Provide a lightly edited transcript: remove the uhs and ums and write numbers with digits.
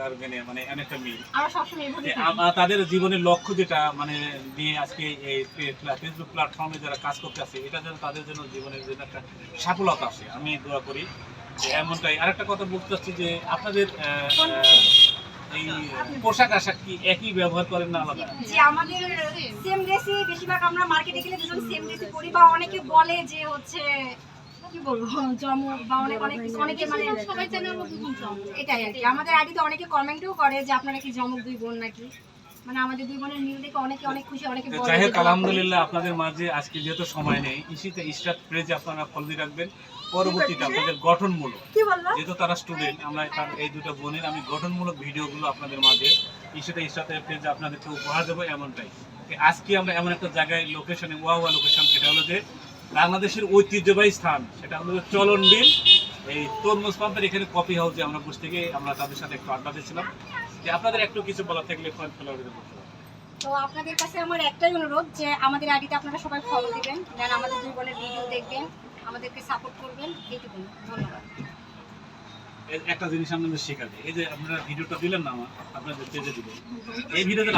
গার্মেন্টে মানে অনেকটা মিল। আমরা সবসময় এভাবে তাদের জীবনের লক্ষ্য যেটা মানে নিয়ে আজকে এই ফেসবুক প্ল্যাটফর্মে যারা কাজ করতে আছে, এটা যেন তাদের জন্য জীবনের জন্য একটা সফলতা আসে, আমি দোয়া করি যে এমনটাই। আরেকটা কথা বলতে চাচ্ছি যে আপনাদের এই পোশাক আশাক কি একই ব্যবহার করেন না আলাদা? যে আমাদের সেম ড্রেসই বেশিরভাগ আমরা মার্কেটে গেলে দুজন সেম ড্রেসই পরি, বা অনেকে বলে যে হচ্ছে কি বলবো জমক বা অনেকে মানে সবাই জানে আমরা দুই বোন জমক, এটাই আর কি। আমাদের আইডিতে অনেকে কমেন্টও করে যে আপনারা কি জমক দুই বোন নাকি, মানে আমাদের দুই বোনের মিল দেখে অনেকে অনেক খুশি, অনেকে বলে। যাই হোক, আলহামদুলিল্লাহ আপনাদের মাঝে আজকে যেহেতু সময় নেই, ইসিতে স্টার্ট পেজে আপনারা ফলো দিয়ে রাখবেন। পরবর্তীতে আপনাদের গঠনমূলক, যেহেতু তারা স্টুডেন্ট, আমরা এই দুটো বোনের আমি গঠনমূলক ভিডিওগুলো আপনাদের মাঝে ইসিতে স্টার্ট পেজে আপনাদেরকে উপহার দেবো। এমনটাই আজকে আমরা এমন একটা জায়গায় লোকেশনে ওয়া লোকেশন, সেটা হলো যে বাংলাদেশের ঐতিহ্যবাহী স্থান, সেটা হলো চলন বিল, এই তরমুজ পাম্পের এখানে কফি হাউসে আমরা বসে থেকে আমরা তাদের সাথে একটু আড্ডা দিচ্ছিলাম। যে আপনাদের একটু কিছু বলার থাকলে তো আপনাদের কাছে আমার একটাই অনুরোধ যে আমাদের আইডিতে আপনারা সবাই ফলো দিবেন, দেন আমাদের দুই বোনের ভিডিও দেখবেন, আমাদেরকে সাপোর্ট করবেন, এইটুকুই। ধন্যবাদ। একটা জিনিস আপনাদের শেখাতে, এই যে আপনারা ভিডিওটা দিলেন না আমার আপনাদের পেজে দিবেন, এই ভিডিওতে